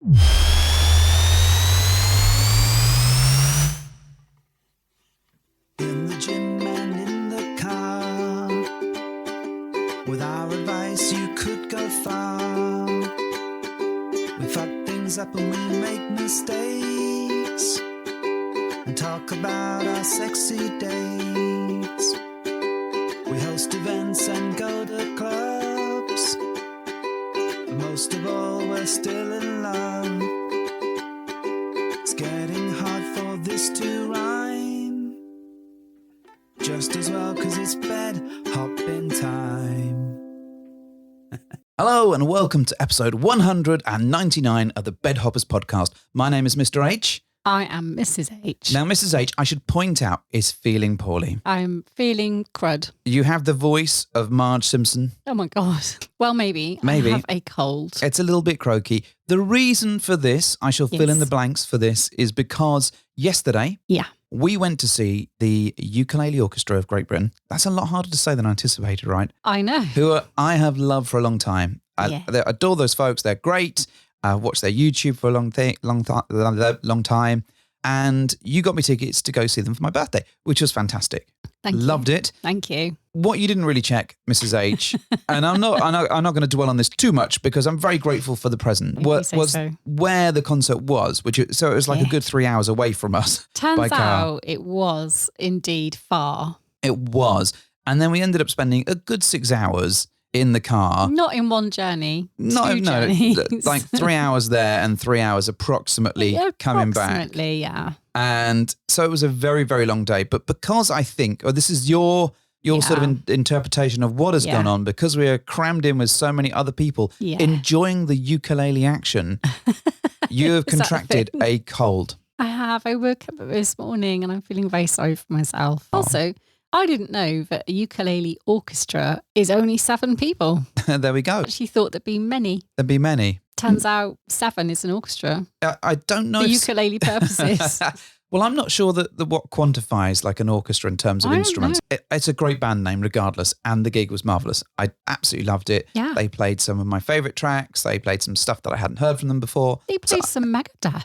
In the gym and in the car, with our advice you could go far. We fuck things up and we make mistakes, and talk about our sexy dates. We host events and go to clubs, but most of all we're still in love. It's getting hard for this to rhyme, just as well cause it's bed hopping time. Hello and welcome to episode 199 of the Bed Hoppers podcast. My name is Mr. H. I am Mrs. H. Now, Mrs. H, I should point out, is feeling poorly. I'm feeling crud. You have the voice of Marge Simpson. Oh my God. Well, maybe. Maybe. I have a cold. It's a little bit croaky. The reason for this, I shall fill in the blanks for this, is because yesterday we went to see the Ukulele Orchestra of Great Britain. That's a lot harder to say than I anticipated, right? I know. I have loved for a long time. I adore those folks. They're great. I watched their YouTube for a long time. And you got me tickets to go see them for my birthday, which was fantastic. Loved it. Thank you. What you didn't really check, Mrs. H, and I'm not going to dwell on this too much because I'm very grateful for the present, was where the concert was, so it was like a good 3 hours away from us. Turns out it was indeed far. It was. And then we ended up spending a good 6 hours in the car. Not in one journey. No, journeys. Like 3 hours there and 3 hours approximately coming back. Approximately, yeah. And so it was a very, very long day. But because I think, this is your sort of interpretation of what has gone on, because we are crammed in with so many other people enjoying the ukulele action, you have contracted a cold. I have. I woke up this morning and I'm feeling very sorry for myself. Also, I didn't know that a ukulele orchestra is only 7 people. There we go. I actually thought there'd be many. There'd be many. Turns out 7 is an orchestra. I don't know. For ukulele purposes. Well, I'm not sure that what quantifies like an orchestra in terms of instruments. It's a great band name regardless, and the gig was marvellous. I absolutely loved it. Yeah. They played some of my favourite tracks. They played some stuff that I hadn't heard from them before. They played some Megadeth.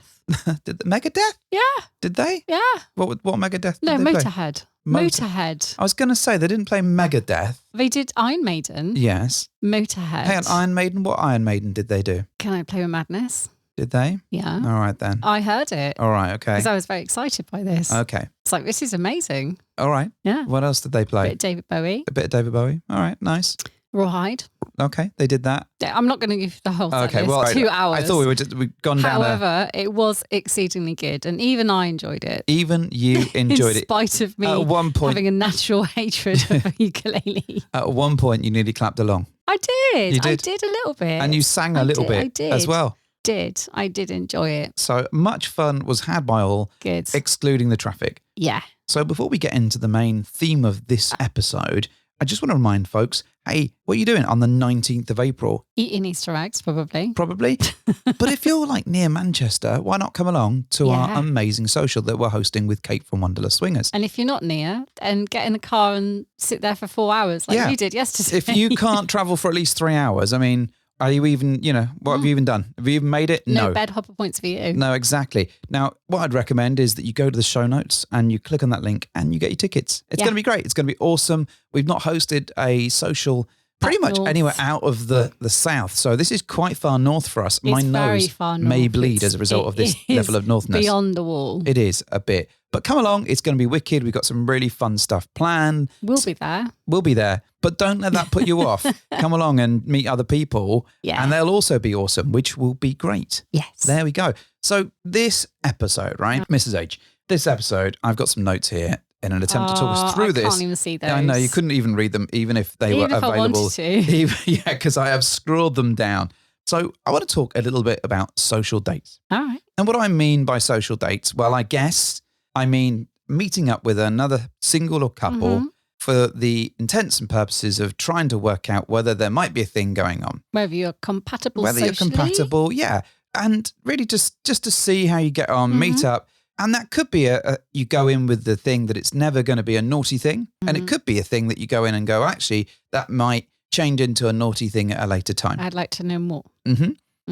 Did Megadeth? Yeah. Did they? Yeah. What Megadeth did No, they play? Motorhead. Motorhead. I was going to say, they didn't play Megadeth. They did Iron Maiden. Yes. Motorhead. Hey, on Iron Maiden, what Iron Maiden did they do? Can I Play with Madness? Did they? Yeah. All right then. I heard it. All right, okay. Because I was very excited by this. Okay. It's like, this is amazing. All right. Yeah. What else did they play? A bit of David Bowie. A bit of David Bowie. All right, nice. Rawhide. Okay, they did that. I'm not going to give the whole set list. Well, 2 hours. I thought we'd gone down. However, it was exceedingly good, and even I enjoyed it. Even you enjoyed it. In spite of me at one point, having a natural hatred of a ukulele. At one point, you nearly clapped along. I did. You did. I did a little bit. And you sang a little bit as well. I did enjoy it. So much fun was had by all, good, excluding the traffic. Yeah. So before we get into the main theme of this episode, I just want to remind folks, hey, what are you doing on the 19th of April? Eating Easter eggs, probably. Probably. But if you're like near Manchester, why not come along to our amazing social that we're hosting with Kate from Wanderlust Swingers? And if you're not near, then get in a car and sit there for 4 hours like you did yesterday. If you can't travel for at least 3 hours, I mean, are you even, what have you even done? Have you even made it? No bed hopper points for you. No, exactly. Now, what I'd recommend is that you go to the show notes and you click on that link and you get your tickets. It's going to be great. It's going to be awesome. We've not hosted a social pretty much anywhere out of the south. So this is quite far north for us. My nose may bleed as a result of this level of northness. Beyond the wall. It is a bit. But come along. It's going to be wicked. We've got some really fun stuff planned. We'll be there. We'll be there. But don't let that put you off. Come along and meet other people. Yeah. And they'll also be awesome, which will be great. Yes. There we go. So this episode, right, Mrs. H, this episode, I've got some notes here in an attempt to talk us through this. I can't even see those. I know, you couldn't even read them, even if they were available. I wanted to. Because I have scrawled them down. So I want to talk a little bit about social dates. All right. And what do I mean by social dates? Well, I guess I mean meeting up with another single or couple for the intents and purposes of trying to work out whether there might be a thing going on. Whether you're compatible Whether socially. you're compatible, yeah. And really just to see how you get on, meet up. And that could be you go in with the thing that it's never going to be a naughty thing. And it could be a thing that you go in and go, actually, that might change into a naughty thing at a later time. I'd like to know more.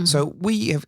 So we have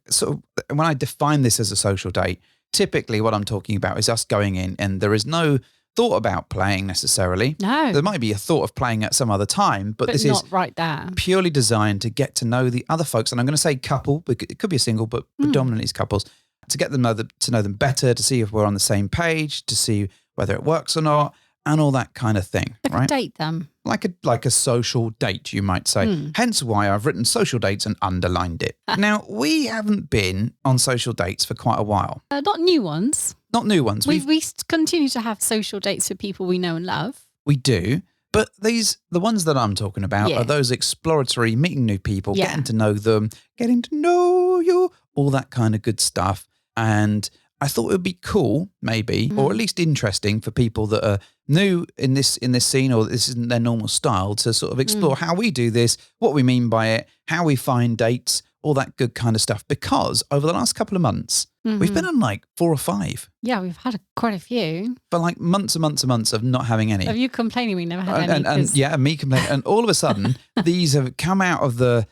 when I define this as a social date, typically what I'm talking about is us going in and there is no thought about playing necessarily. No. There might be a thought of playing at some other time, but this not is right there. purely designed to get to know the other folks. And I'm going to say couple, but it could be a single, but predominantly it's couples, to get them to know them better, to see if we're on the same page, to see whether it works or not, and all that kind of thing. Right? Date them. Like a social date, you might say. Hence why I've written social dates and underlined it. Now, we haven't been on social dates for quite a while. Not new ones. Not new ones. We continue to have social dates with people we know and love. We do. But the ones that I'm talking about are those exploratory, meeting new people, getting to know them, getting to know you, all that kind of good stuff. And I thought it would be cool, maybe, or at least interesting for people that are new in this scene, or this isn't their normal style, to sort of explore how we do this, what we mean by it, how we find dates, all that good kind of stuff. Because over the last couple of months, we've been on like 4 or 5. Yeah, we've had quite a few. For like months and months and months of not having any. Of you complaining we never had any. And me complaining. And all of a sudden, these have come out of the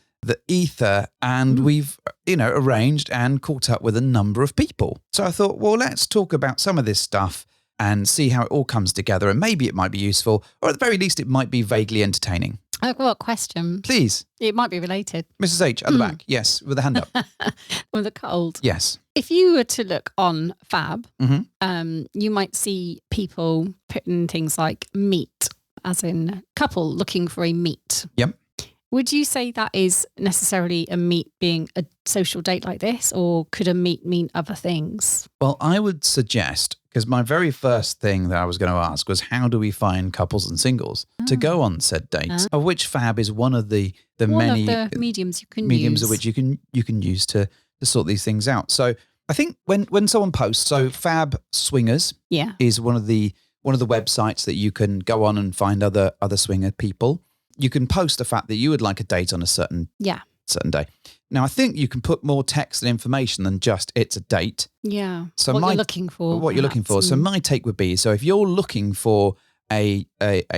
ether, and we've, arranged and caught up with a number of people. So I thought, well, let's talk about some of this stuff and see how it all comes together. And maybe it might be useful, or at the very least, it might be vaguely entertaining. I've got a question. Please. It might be related. Mrs. H at the back. Yes, with a hand up. With a cold. Yes. If you were to look on Fab, you might see people putting things like meet, as in couple looking for a meet. Yep. Would you say that is necessarily a meet being a social date like this, or could a meet mean other things? Well, I would suggest, because my very first thing that I was going to ask was, how do we find couples and singles to go on said dates? Of which Fab is one of the many of the mediums you can mediums use. of which you can use to sort these things out. So I think when someone posts, so Fab Swingers is one of the websites that you can go on and find other swinger people. You can post the fact that you would like a date on a certain day. Now, I think you can put more text and information than just it's a date. Yeah. So what you're looking for. What you're looking for. So my take would be, so if you're looking for a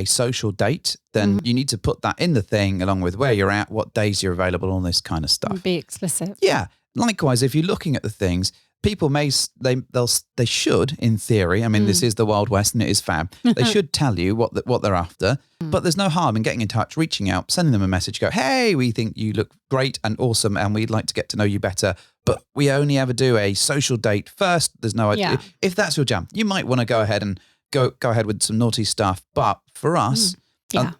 social date, then you need to put that in the thing along with where you're at, what days you're available, all this kind of stuff. Be explicit. Yeah. Likewise, if you're looking at the things, people they should, in theory, I mean, this is the Wild West and it is Fab, they should tell you what they're after, but there's no harm in getting in touch, reaching out, sending them a message, go, hey, we think you look great and awesome and we'd like to get to know you better, but we only ever do a social date first. There's no idea. If that's your jam, you might want to go ahead and go ahead with some naughty stuff, but for us,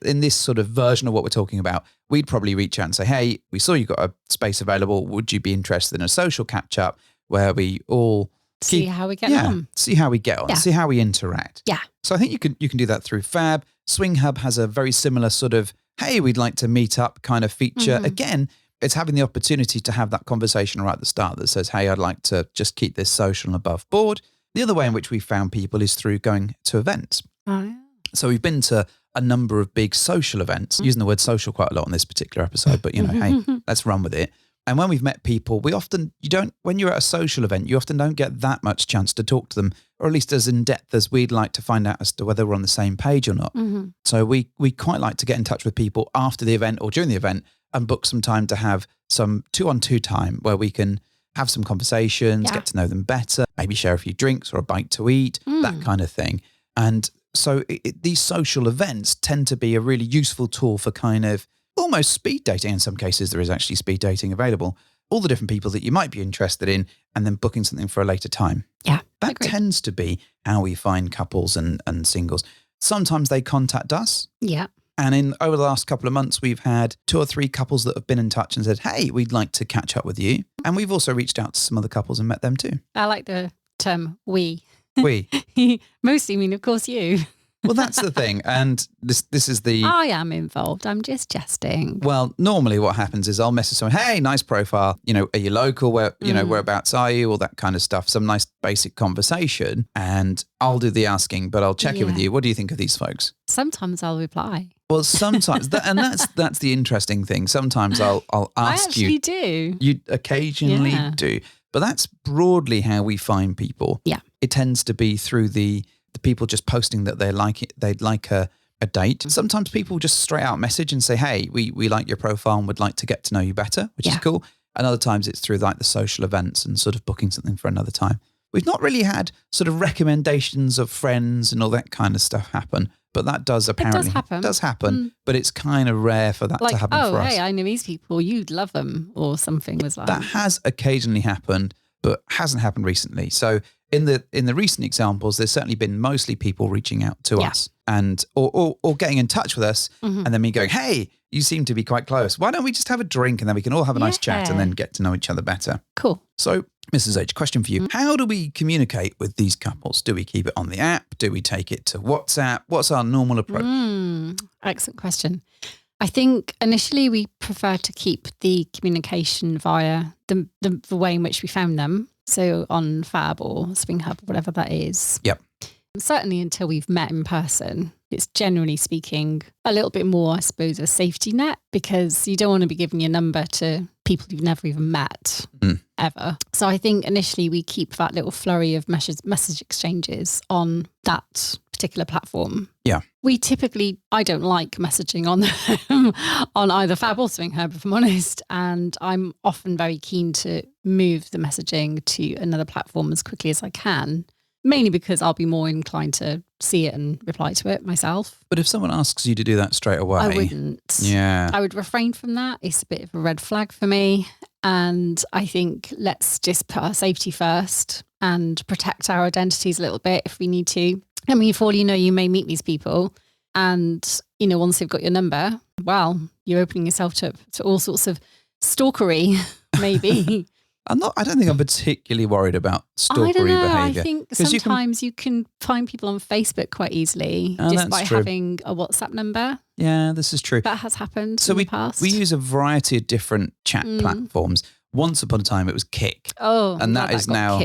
in this sort of version of what we're talking about, we'd probably reach out and say, hey, we saw you got a space available, would you be interested in a social catch-up where we all see how we get on. See how we get on. See how we interact. Yeah. So I think you can do that through Fab. Swing Hub has a very similar sort of, hey, we'd like to meet up kind of feature. Again, it's having the opportunity to have that conversation right at the start that says, hey, I'd like to just keep this social and above board. The other way in which we found people is through going to events. Oh, yeah. So we've been to a number of big social events, using the word social quite a lot on this particular episode, but hey, let's run with it. And when we've met people, when you're at a social event, you often don't get that much chance to talk to them, or at least as in depth as we'd like to find out as to whether we're on the same page or not. So we quite like to get in touch with people after the event or during the event and book some time to have some 2-on-2 time where we can have some conversations, get to know them better, maybe share a few drinks or a bite to eat, that kind of thing. And so these social events tend to be a really useful tool for kind of almost speed dating. In some cases, there is actually speed dating available. All the different people that you might be interested in, and then booking something for a later time. Yeah, that agreed. Tends to be how we find couples and singles. Sometimes they contact us. Yeah. And over the last couple of months, we've had 2 or 3 couples that have been in touch and said, hey, we'd like to catch up with you. And we've also reached out to some other couples and met them too. I like the term we. We. Mostly mean, of course, you. Well, that's the thing. And this is the... I am involved. I'm just jesting. Well, normally what happens is I'll message someone, hey, nice profile. Are you local? Where, whereabouts are you? All that kind of stuff. Some nice basic conversation. And I'll do the asking, but I'll check in with you. What do you think of these folks? Sometimes I'll reply. Well, sometimes, that's the interesting thing. Sometimes I'll ask you. I actually do. You occasionally do. But that's broadly how we find people. Yeah. It tends to be through the people just posting that they like it, they'd like a date. Sometimes people just straight out message and say, hey, we like your profile and would like to get to know you better, which is cool. And other times it's through like the social events and sort of booking something for another time. We've not really had sort of recommendations of friends and all that kind of stuff happen, but that does apparently happen. But it's kind of rare for that to happen for us. Hey, I know these people, you'd love them, or something was like that. Has occasionally happened, but hasn't happened recently. So in the recent examples, there's certainly been mostly people reaching out to us and or getting in touch with us, and then me going, hey, you seem to be quite close. Why don't we just have a drink and then we can all have a nice chat and then get to know each other better? Cool. So, Mrs. H, question for you. How do we communicate with these couples? Do we keep it on the app? Do we take it to WhatsApp? What's our normal approach? Excellent question. I think initially we prefer to keep the communication via the way in which we found them. So on Fab or Swing Hub, whatever that is. Yep. Certainly until we've met in person. It's generally speaking a little bit more, I suppose, a safety net, because you don't want to be giving your number to people you've never even met ever. So I think initially we keep that little flurry of message exchanges on that particular platform. Yeah. We typically, I don't like messaging on either Fab or Swing Hub, if I'm honest. And I'm often very keen to move the messaging to another platform as quickly as I can. Mainly because I'll be more inclined to see it and reply to it myself. But if someone asks you to do that straight away... I wouldn't. Yeah. I would refrain from that. It's a bit of a red flag for me. And I think let's just put our safety first and protect our identities a little bit if we need to. I mean, for all you know, you may meet these people and, you know, once they've got your number, well, you're opening yourself to all sorts of stalkery, maybe. I don't think I'm particularly worried about stalkery behaviour. I think sometimes you can find people on Facebook quite easily just by having a WhatsApp number. Yeah, this is true. That has happened in the past. We use a variety of different chat platforms. Once upon a time, it was Kik. Oh, and that is now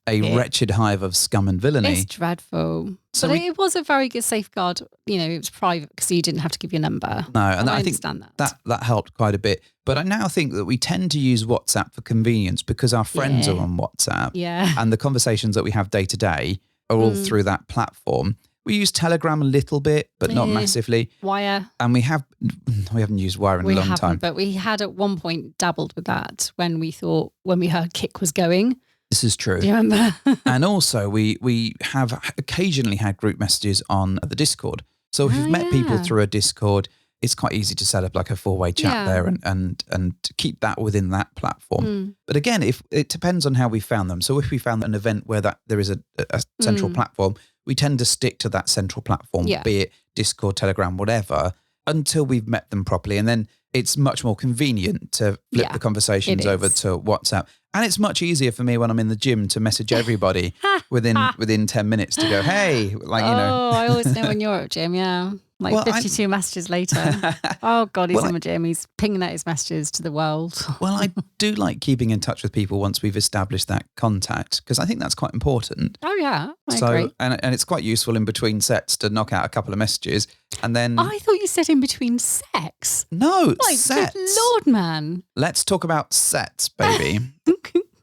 a wretched hive of scum and villainy. It's dreadful. So but it was a very good safeguard. You know, it was private because you didn't have to give your number. No, and I think understand that helped quite a bit. But I now think that we tend to use WhatsApp for convenience because our friends are on WhatsApp. Yeah. And the conversations that we have day to day are all through that platform. We use Telegram a little bit, but not massively. Wire. And we haven't used Wire in a long time. But we had at one point dabbled with that when we heard Kik was going. This is true. Do you remember? And also we have occasionally had group messages on the Discord. So if you've met people through a Discord, it's quite easy to set up like a 4-way chat there and keep that within that platform. But again, if it depends on how we found them. So if we found an event where there is a central platform, we tend to stick to that central platform, be it Discord, Telegram, whatever, until we've met them properly. And then it's much more convenient to flip the conversations over to WhatsApp. And it's much easier for me when I'm in the gym to message everybody within 10 minutes to go, hey, like, you know. Oh, I always know when you're at gym, Like 52 messages later. Oh, God, he's in the gym. He's pinging out his messages to the world. Well, I do like keeping in touch with people once we've established that contact, because I think that's quite important. Oh, yeah. I agree. And it's quite useful in between sets to knock out a couple of messages. And then... I thought you said in between sex. No, sets. Good Lord, man. Let's talk about sets, baby.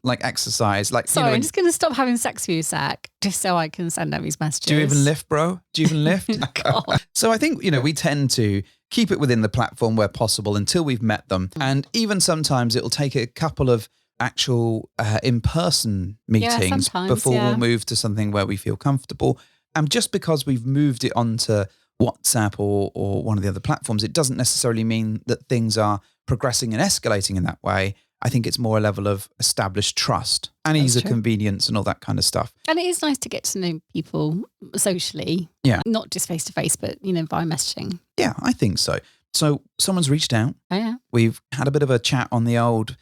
Like exercise. Sorry, I'm just going to stop having sex with you, Zach, just so I can send out these messages. Do you even lift, bro? Do you even lift? God. So I think, we tend to keep it within the platform where possible until we've met them. And even sometimes it'll take a couple of actual in-person meetings before we'll move to something where we feel comfortable. And just because we've moved it onto WhatsApp or one of the other platforms, it doesn't necessarily mean that things are progressing and escalating in that way. I think it's more a level of established trust and ease of convenience and all that kind of stuff. And it is nice to get to know people socially. Yeah. Not just face to face, but, via messaging. Yeah, I think so. So someone's reached out. Oh, yeah. We've had a bit of a chat on the old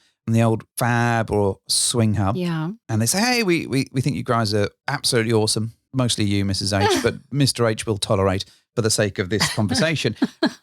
Fab or Swing Hub. Yeah. And they say, hey, we think you guys are absolutely awesome. Mostly you, Mrs. H, but Mr. H will tolerate for the sake of this conversation.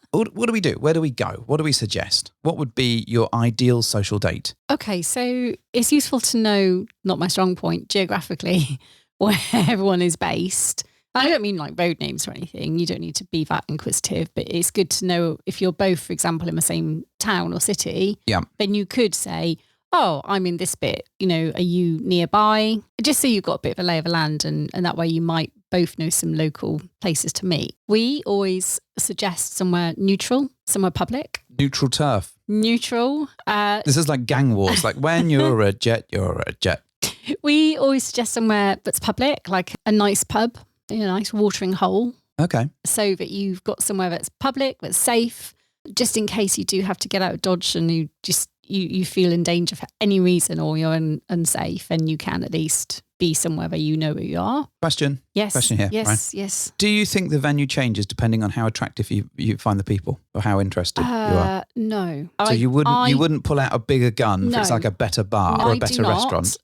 What do we do? Where do we go? What do we suggest? What would be your ideal social date? Okay, so it's useful to know, not my strong point, geographically, where everyone is based. I don't mean like road names or anything. You don't need to be that inquisitive, but it's good to know if you're both, for example, in the same town or city, then you could say, oh, I'm in this bit, are you nearby? Just so you've got a bit of a lay of the land and that way you might both know some local places to meet. We always suggest somewhere neutral, somewhere public. Neutral turf. Neutral. This is like gang wars. Like when you're a jet, you're a jet. We always suggest somewhere that's public, like a nice pub, a nice watering hole. Okay. So that you've got somewhere that's public, that's safe, just in case you do have to get out of Dodge and you feel in danger for any reason or you're unsafe, and you can at least be somewhere where you know where you are. Question. Yes. Question here. Yes. Right? Yes. Do you think the venue changes depending on how attractive you find the people or how interested you are? No. So you wouldn't pull out a bigger gun if it's like a better bar or a better restaurant?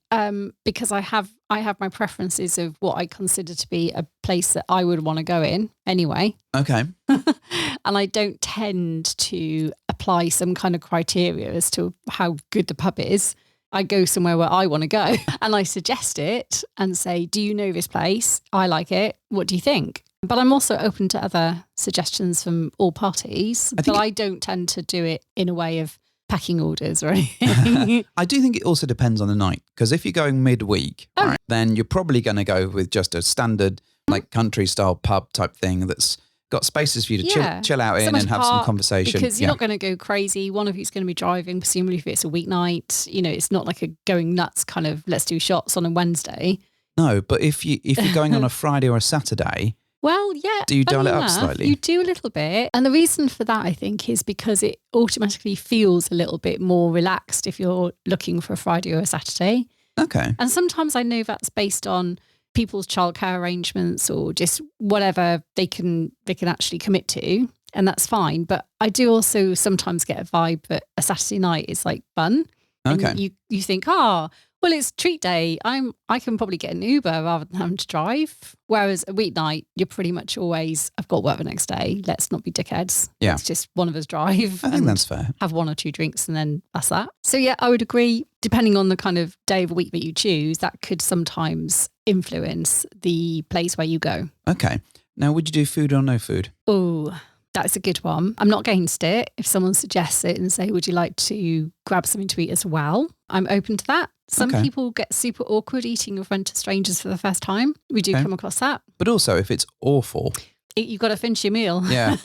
Because I have my preferences of what I consider to be a place that I would want to go in anyway. Okay. And I don't tend to apply some kind of criteria as to how good the pub is. I go somewhere where I want to go and I suggest it and say, do you know this place? I like it. What do you think? But I'm also open to other suggestions from all parties. I don't tend to do it in a way of packing orders or anything. I do think it also depends on the night, because if you're going midweek, right, then you're probably going to go with just a standard like country style pub type thing that's got spaces for you to chill out in and have some conversation. Because you're not going to go crazy. One of you's going to be driving, presumably if it's a weeknight. It's not like a going nuts kind of let's do shots on a Wednesday. No, but if you're going on a Friday or a Saturday, well, yeah. Do you dial it up slightly? You do a little bit. And the reason for that, I think, is because it automatically feels a little bit more relaxed if you're looking for a Friday or a Saturday. Okay. And sometimes I know that's based on people's childcare arrangements or just whatever they can actually commit to. And that's fine. But I do also sometimes get a vibe that a Saturday night is like fun. Okay. And you think, well, it's treat day. I can probably get an Uber rather than having to drive. Whereas a weeknight, you're pretty much always, I've got work the next day. Let's not be dickheads. Yeah. Let's just one of us drive. I think that's fair. Have one or two drinks and then that's that. So yeah, I would agree. Depending on the kind of day of the week that you choose, that could sometimes influence the place where you go. Okay. Now, would you do food or no food? Oh, that's a good one. I'm not against it. If someone suggests it and say, would you like to grab something to eat as well? I'm open to that. Some people get super awkward eating in front of strangers for the first time. We do come across that. But also, if it's awful, you've got to finish your meal. Yeah.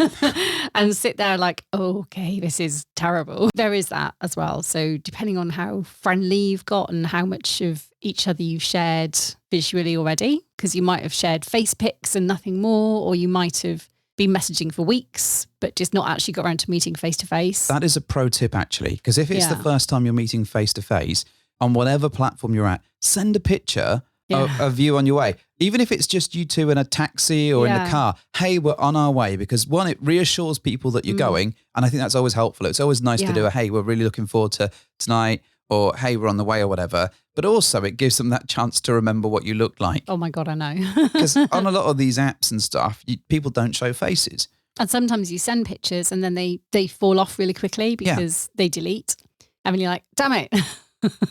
And sit there like, okay, this is terrible. There is that as well. So depending on how friendly you've got and how much of each other you've shared visually already, because you might have shared face pics and nothing more, or you might have been messaging for weeks, but just not actually got around to meeting face to face. That is a pro tip, actually, because if it's the first time you're meeting face to face on whatever platform you're at, send a picture of you on your way. Even if it's just you two in a taxi or in the car, hey, we're on our way, because one, it reassures people that you're going. And I think that's always helpful. It's always nice to do a, hey, we're really looking forward to tonight, or hey, we're on the way or whatever. But also it gives them that chance to remember what you look like. Oh my God, I know. Because on a lot of these apps and stuff, people don't show faces. And sometimes you send pictures and then they fall off really quickly because they delete. And then you're like, damn it.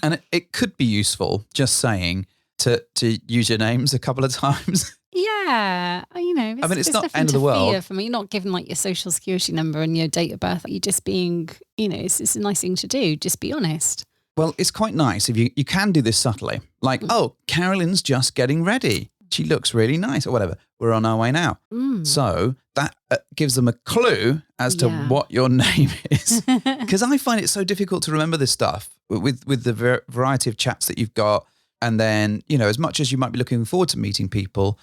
And it could be useful just saying to use your names a couple of times. Yeah. It's not end of the world. Fear for me, not giving like your social security number and your date of birth. You're just being, it's a nice thing to do. Just be honest. Well, it's quite nice if you can do this subtly. Like, oh, Carolyn's just getting ready. She looks really nice or whatever. We're on our way now. So that gives them a clue as to what your name is. Because I find it so difficult to remember this stuff with the variety of chats that you've got. And then, as much as you might be looking forward to meeting people,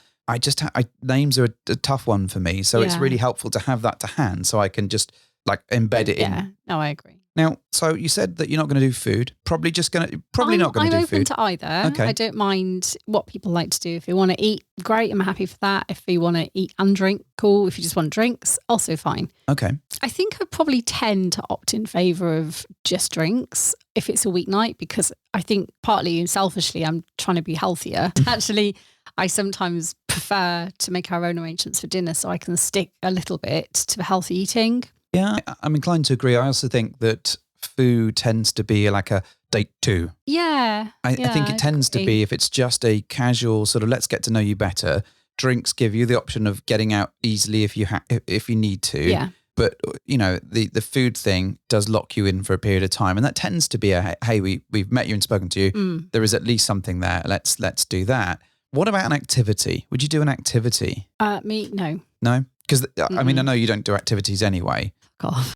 names are a tough one for me. So it's really helpful to have that to hand so I can just like embed it in. Yeah, no, I agree. Now, so you said that you're not going to do food. Probably not going to do food. I'm open to either. Okay. I don't mind what people like to do. If they want to eat, great. I'm happy for that. If they want to eat and drink, cool. If you just want drinks, also fine. Okay. I think I probably tend to opt in favour of just drinks if it's a weeknight, because I think partly and selfishly I'm trying to be healthier. Actually, I sometimes prefer to make our own arrangements for dinner so I can stick a little bit to the healthy eating. Yeah, I'm inclined to agree. I also think that food tends to be like a date too. Yeah. I think it tends to be, if it's just a casual sort of let's get to know you better, drinks give you the option of getting out easily if you need to. Yeah. But, the food thing does lock you in for a period of time. And that tends to be hey, we've met you and spoken to you. There is at least something there. Let's do that. What about an activity? Would you do an activity? Me, no. No? Because, I mean, I know you don't do activities anyway.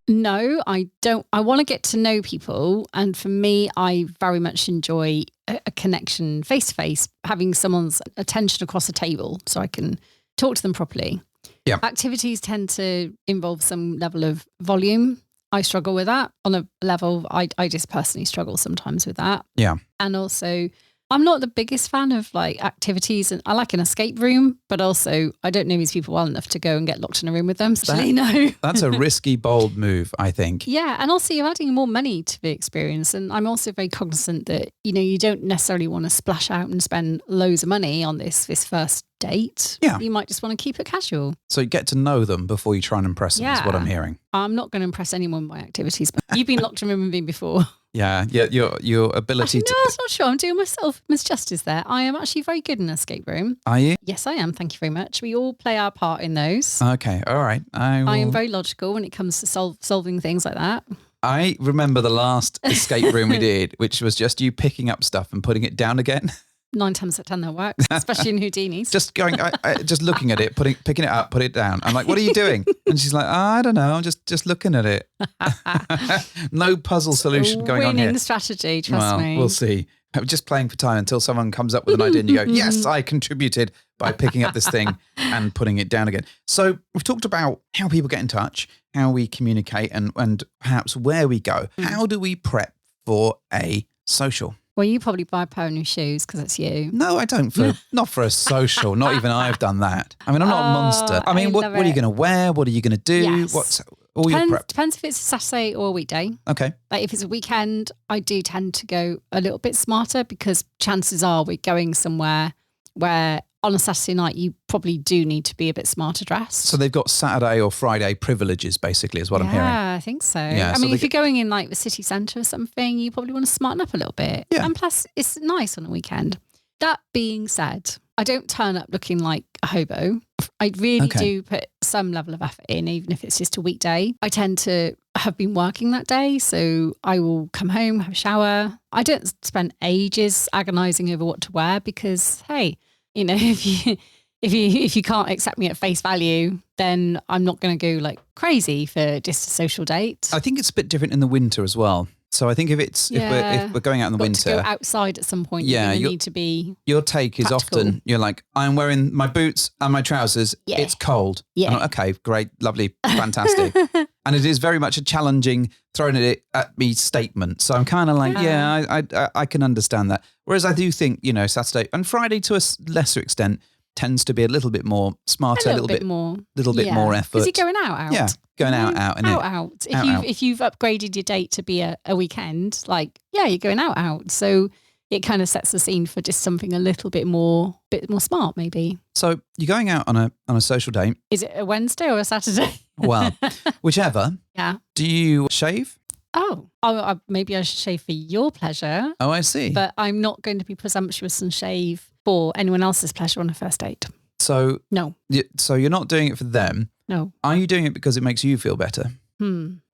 No, I don't. I want to get to know people. And for me, I very much enjoy a connection face to face, having someone's attention across a table so I can talk to them properly. Yeah. Activities tend to involve some level of volume. I struggle with that on a level. I just personally struggle sometimes with that. Yeah. And also, I'm not the biggest fan of like activities, and I like an escape room, but also I don't know these people well enough to go and get locked in a room with them. No. That's a risky, bold move, I think. Yeah. And also you're adding more money to the experience. And I'm also very cognizant that, you don't necessarily want to splash out and spend loads of money on this first date. Yeah. You might just want to keep it casual. So you get to know them before you try and impress them, is what I'm hearing. I'm not going to impress anyone with my activities, but you've been locked in a room with me before. Yeah, your ability actually, no, I was not sure. I'm doing myself misjustice there. I am actually very good in an escape room. Are you? Yes, I am. Thank you very much. We all play our part in those. Okay, all right. I am very logical when it comes to solving things like that. I remember the last escape room we did, which was just you picking up stuff and putting it down again. 9 times out of 10 that works, especially in Houdini's. Just going, just looking at it, picking it up, put it down. I'm like, what are you doing? And she's like, I don't know, I'm just looking at it. No puzzle solution going on here. Winning strategy, trust me. We'll see. I'm just playing for time until someone comes up with an idea and you go, yes, I contributed by picking up this thing and putting it down again. So we've talked about how people get in touch, how we communicate, and perhaps where we go. How do we prep for a social? Well, you probably buy a pair of new shoes because it's you. No, I don't. Not for a social. Not even I've done that. I mean, I'm not a monster. I mean, what are you going to wear? What are you going to do? Yes. What's all your prep? Depends if it's a Saturday or a weekday. Okay. Like if it's a weekend, I do tend to go a little bit smarter because chances are we're going somewhere where on a Saturday night, you probably do need to be a bit smarter dressed. So they've got Saturday or Friday privileges, basically, is what I'm hearing. Yeah, I think so. Yeah, I mean, if you're going in like the city centre or something, you probably want to smarten up a little bit. Yeah. And plus, it's nice on a weekend. That being said, I don't turn up looking like a hobo. I really do put some level of effort in, even if it's just a weekday. I tend to have been working that day, so I will come home, have a shower. I don't spend ages agonising over what to wear because, hey, if you can't accept me at face value, then I'm not going to go like crazy for just a social date. I think it's a bit different in the winter as well. So I think if we're going out in the winter, to go outside at some point, you need to be. Your take is practical. often you're like, I'm wearing my boots and my trousers. Yeah. It's cold. Yeah. Like, okay, great, lovely, fantastic. And it is very much a challenging, throwing it at me statement. So I'm kind of like, I can understand that. Whereas I do think, Saturday and Friday to a lesser extent tends to be a little bit more smarter, a little bit more effort. Because you're going out. Yeah, going out. If you've upgraded your date to be a weekend, you're going out. So it kind of sets the scene for just something a little bit more smart, maybe. So you're going out on a social date. Is it a Wednesday or a Saturday? Well, whichever. Yeah. Do you shave? Oh, maybe I should shave for your pleasure. Oh, I see. But I'm not going to be presumptuous and shave for anyone else's pleasure on a first date. So no. So you're not doing it for them. No. Are you doing it because it makes you feel better?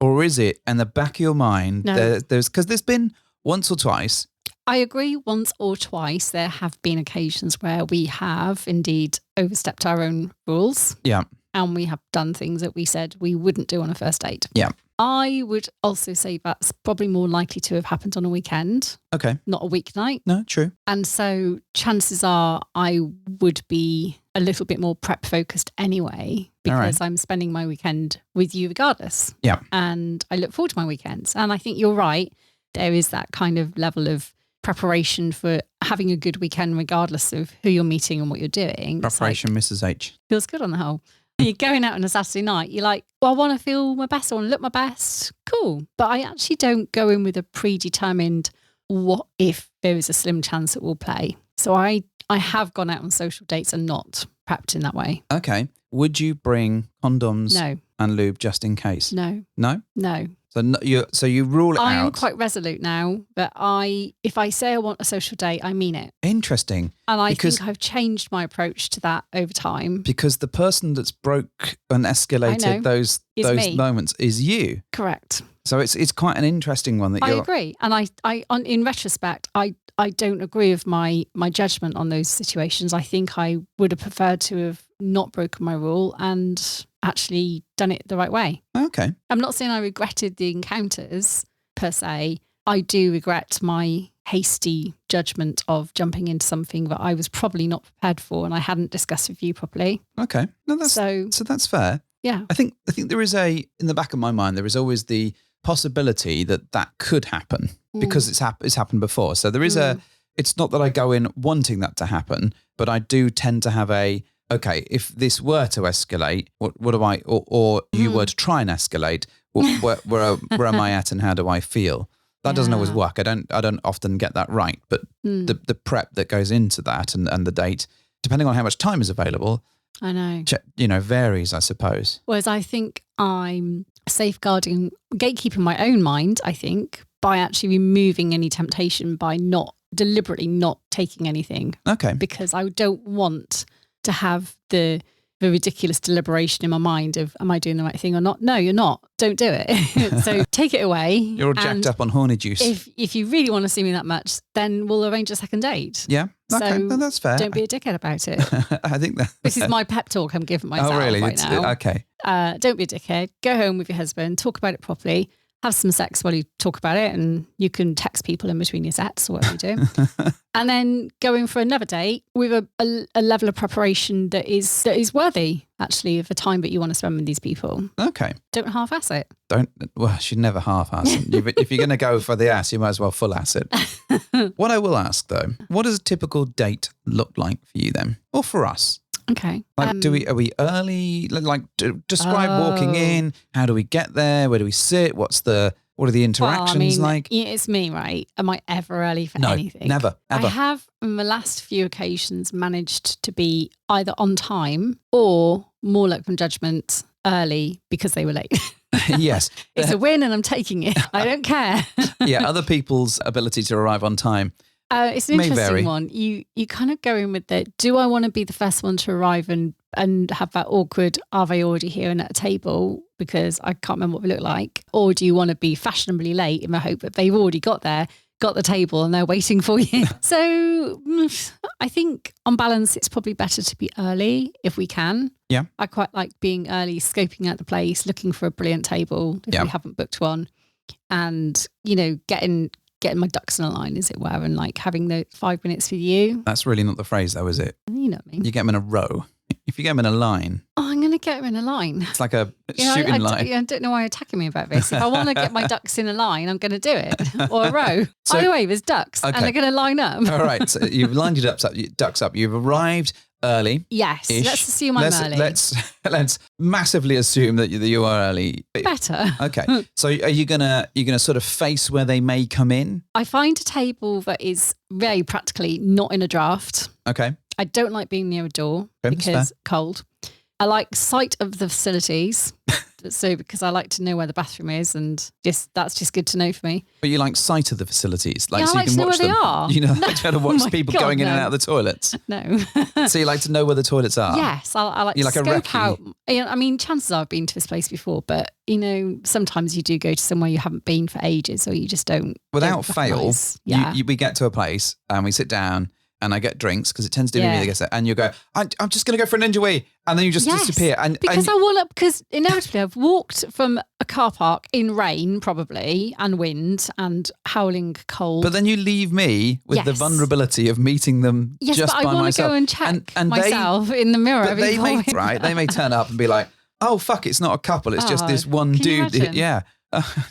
Or is it in the back of your mind? No. There's been once or twice. I agree. Once or twice, there have been occasions where we have indeed overstepped our own rules. Yeah. And we have done things that we said we wouldn't do on a first date. Yeah. I would also say that's probably more likely to have happened on a weekend. Okay. Not a weeknight. No, true. And so chances are I would be a little bit more prep focused anyway, because I'm spending my weekend with you regardless. Yeah. And I look forward to my weekends. And I think you're right. There is that kind of level of preparation for having a good weekend regardless of who you're meeting and what you're doing. Preparation, Mrs. H. Feels good on the whole. You're going out on a Saturday night, you're like, well, I want to feel my best, I want to look my best. Cool. But I actually don't go in with a predetermined what if there is a slim chance that we'll play. So I have gone out on social dates and not prepped in that way. Okay. Would you bring condoms No. and lube just in case? No. No? No. So you rule it out. I am quite resolute now, but if I say I want a social date, I mean it. Interesting. And I think I've changed my approach to that over time. Because the person that's broke and escalated those me. moments is you. Correct. So it's quite an interesting one that I agree. And in retrospect, I don't agree with my judgment on those situations. I think I would have preferred to have not broken my rule and actually done it the right way. Okay. I'm not saying I regretted the encounters per se. I do regret my hasty judgment of jumping into something that I was probably not prepared for and I hadn't discussed with you properly. Okay. No, so that's fair. Yeah. I think there is in the back of my mind, there is always the possibility that could happen because it's happened before. So there is it's not that I go in wanting that to happen, but I do tend to have okay, if this were to escalate, what do I, or you were to try and escalate, where am I at and how do I feel? That doesn't always work. I don't often get that right, but the prep that goes into that and the date, depending on how much time is available, I know, varies, I suppose. Whereas I think I'm gatekeeping my own mind, I think, by actually removing any temptation by deliberately not taking anything. Okay. Because I don't want to have the ridiculous deliberation in my mind of, am I doing the right thing or not? No, you're not. Don't do it. So take it away. You're all jacked up on horny juice. If you really want to see me that much, then we'll arrange a second date. Yeah. Okay. So no, that's fair. Don't be a dickhead about it. I think that this is my pep talk I'm giving myself right now. Okay. Don't be a dickhead. Go home with your husband. Talk about it properly. Have some sex while you talk about it, and you can text people in between your sets or whatever you do. And then going for another date with a level of preparation that is worthy, actually, of the time that you want to spend with these people. Okay. Don't half-ass it. I should never half-ass it. If you're going to go for the ass, you might as well full-ass it. What I will ask, though, what does a typical date look like for you then? Or for us? Okay. Like, are we early? Like, describe walking in. How do we get there? Where do we sit? What are the interactions like? It's me, right? Am I ever early for anything? Never, ever. I have, on the last few occasions, managed to be either on time or, more luck from judgment, early because they were late. Yes. It's a win and I'm taking it. I don't care. Yeah, other people's ability to arrive on time. It's an interesting one. You kind of go in with do I want to be the first one to arrive and have that awkward, are they already here and at a table because I can't remember what they look like? Or do you want to be fashionably late in the hope that they've already got the table and they're waiting for you? So I think on balance, it's probably better to be early if we can. Yeah. I quite like being early, scoping out the place, looking for a brilliant table if we haven't booked one, and, getting my ducks in a line, as it were, and like having the 5 minutes with you. That's really not the phrase, though, is it? You know what I mean? You get them in a row. If you get them in a line. Oh, I'm going to get them in a line. It's like a shooting line. I don't know why you're attacking me about this. If I want to get my ducks in a line, I'm going to do it. Or a row. So, either way, there's ducks and they're going to line up. All right. So you've lined your ducks up. You've arrived early. Yes. Let's assume I'm early. Let's massively assume that you are early. Better. Okay. So are you gonna sort of face where they may come in? I find a table that is very practically not in a draft. Okay. I don't like being near a door because cold. I like sight of the facilities. So because I like to know where the bathroom is, and that's just good to know for me. But you like sight of the facilities, I so like you can to know watch where them. they are. You like to watch people going in and out of the toilets. No. So you like to know where the toilets are. Yes, I like to scope out. I mean, chances are I've been to this place before, but sometimes you do go to somewhere you haven't been for ages, or you just don't. Without fail, we get to a place and we sit down. And I get drinks because it tends to be me that gets it. And you go, I'm just going to go for a ninja wee. And then you just disappear. Because inevitably I've walked from a car park in rain probably and wind and howling cold. But then you leave me with the vulnerability of meeting them just by myself. Yes, but I want to go and check myself in the mirror. They may turn up and be like, oh, fuck, it's not a couple. It's just this one dude. Yeah.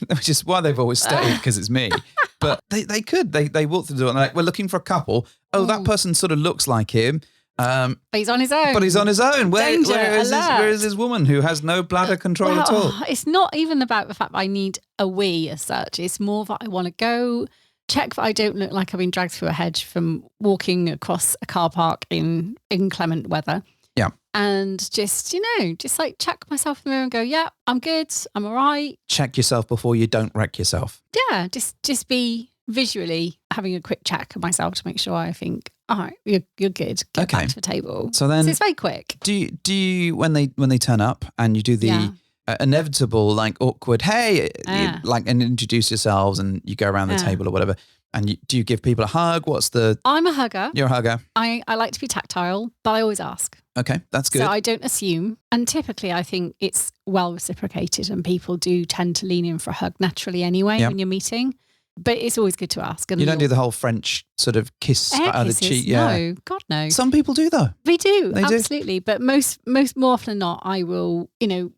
Which is why they've always stayed, because it's me. But they could. They walk through the door and they're like, we're looking for a couple. Oh, that person sort of looks like him. But he's on his own. Where is this woman who has no bladder control at all? It's not even about the fact that I need a wee as such. It's more that I want to go check that I don't look like I've been dragged through a hedge from walking across a car park in inclement weather. Yeah. And just like check myself in the mirror and go, yeah, I'm good. I'm all right. Check yourself before you don't wreck yourself. Yeah. Just be visually having a quick check of myself to make sure I think, all right, you're good. Get back to the table. So then it's very quick. Do you when they turn up and you do the inevitable, like awkward, hey, like, and introduce yourselves and you go around the table or whatever. And do you give people a hug? I'm a hugger. You're a hugger. I like to be tactile, but I always ask. Okay, that's good. So I don't assume. And typically I think it's well reciprocated and people do tend to lean in for a hug naturally anyway when you're meeting. But it's always good to ask. And you don't do the whole French sort of kiss on the cheek. No, God no. Some people do though. They do, They absolutely. But most more often than not, I will,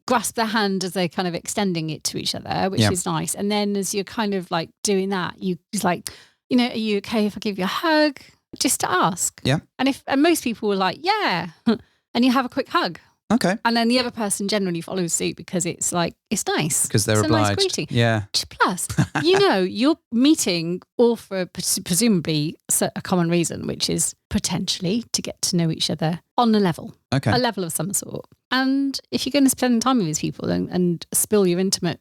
grasp their hand as they're kind of extending it to each other, which is nice. And then as you're kind of like doing that, you just like, are you okay if I give you a hug? Just to ask. Yeah. And most people were like, yeah. And you have a quick hug. Okay. And then the other person generally follows suit because it's like, it's nice. Because they're obliged. Nice greeting. Yeah. Plus, you're meeting all for presumably a common reason, which is potentially to get to know each other on a level. Okay. A level of some sort. And if you're going to spend time with these people and spill your intimate,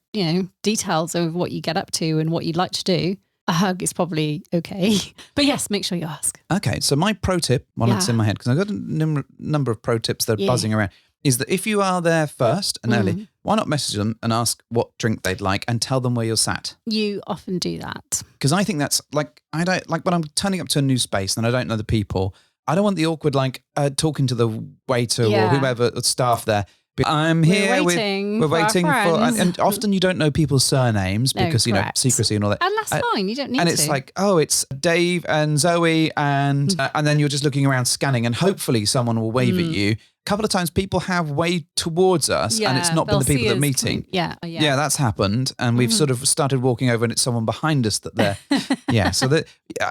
details of what you get up to and what you'd like to do, a hug is probably okay. But yes, make sure you ask. Okay. So my pro tip, while it's in my head, because I've got a number of pro tips that are buzzing around, is that if you are there first and early, why not message them and ask what drink they'd like and tell them where you're sat? You often do that. Because I think that's like, I don't like when I'm turning up to a new space and I don't know the people, I don't want the awkward, like talking to the waiter or whoever, staff there. I'm here. We're waiting for and often you don't know people's surnames because, secrecy and all that. And that's fine. You don't need to. And it's like, it's Dave and Zoe and then you're just looking around scanning and hopefully someone will wave at you. A couple of times people have waved towards us and it's not been the people that are meeting. Yeah, that's happened. And we've sort of started walking over and it's someone behind us that they're, so that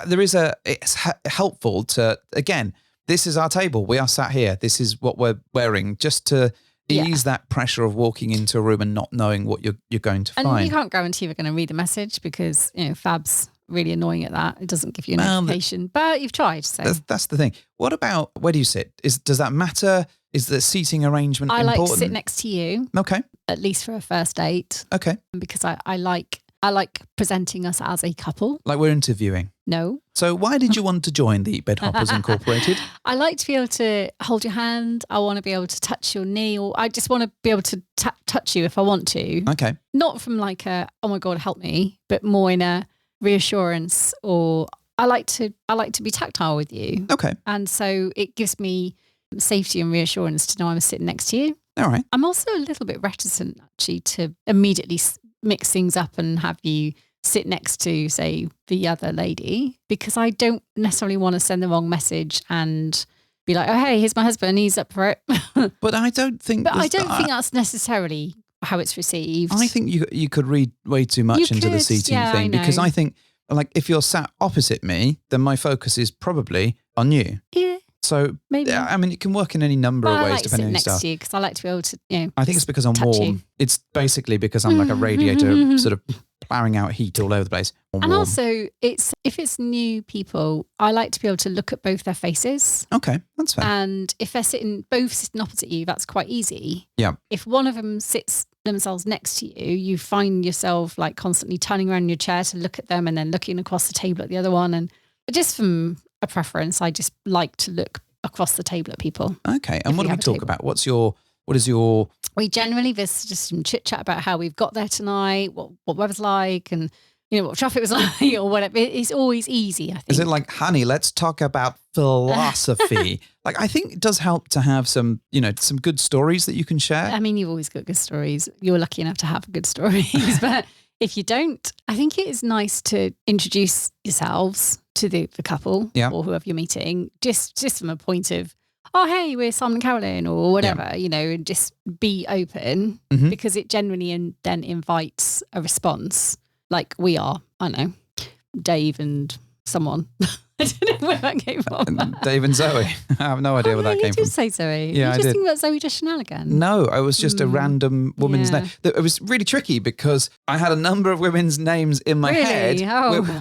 there is it's helpful to, again, this is our table. We are sat here. This is what we're wearing just to ease that pressure of walking into a room and not knowing what you're going to find. And you can't guarantee we're going to read the message because, Fab's really annoying at that. It doesn't give you an notification, but you've tried. So that's the thing. What about, where do you sit? Does that matter? Is the seating arrangement important? I like to sit next to you. Okay. At least for a first date. Okay. Because I like presenting us as a couple. Like we're interviewing? No. So why did you want to join the Bedhoppers Incorporated? I like to be able to hold your hand. I want to be able to touch your knee, or I just want to be able to touch you if I want to. Okay. Not from like a, oh my God, help me, but more in a reassurance, or I like to be tactile with you. Okay. And so it gives me safety and reassurance to know I'm sitting next to you. All right. I'm also a little bit reticent actually to immediately mix things up and have you sit next to, say, the other lady, because I don't necessarily want to send the wrong message and be like, oh, hey, here's my husband, he's up for it. But I don't think think that's necessarily how it's received. I think you could read way too much into the seating thing, because I think, like, if you're sat opposite me, then my focus is probably on you. Yeah. So, maybe. I mean, it can work in any number of ways depending on your style. I like to sit next to you because I like to be able to, I think it's because I'm warm. you. It's basically because I'm like a radiator sort of plowing out heat all over the place. And also, if it's new people, I like to be able to look at both their faces. Okay, that's fair. And if they're both sitting opposite you, that's quite easy. Yeah. If one of them sits themselves next to you, you find yourself like constantly turning around in your chair to look at them and then looking across the table at the other one. And just from a preference, I just like to look across the table at people. Okay. And what do we talk about? What is your... We generally, there's just some chit chat about how we've got there tonight, what weather's like, and what traffic was like or whatever. It's always easy, I think. Is it like, honey, let's talk about philosophy? Like, I think it does help to have some, some good stories that you can share. I mean, you've always got good stories. You're lucky enough to have good stories. But if you don't, I think it is nice to introduce yourselves to the couple or whoever you're meeting, just from a point of, oh, hey, we're Simon and Carolyn or whatever, and just be open because it generally then invites a response. Like we are, I don't know, Dave and someone. I don't know where that came from. Dave and Zoe. I have no idea where that came from. You did say Zoe. Yeah, I did. Think about Zoe Deschanel again. No, I was just a random woman's name. It was really tricky because I had a number of women's names in my head.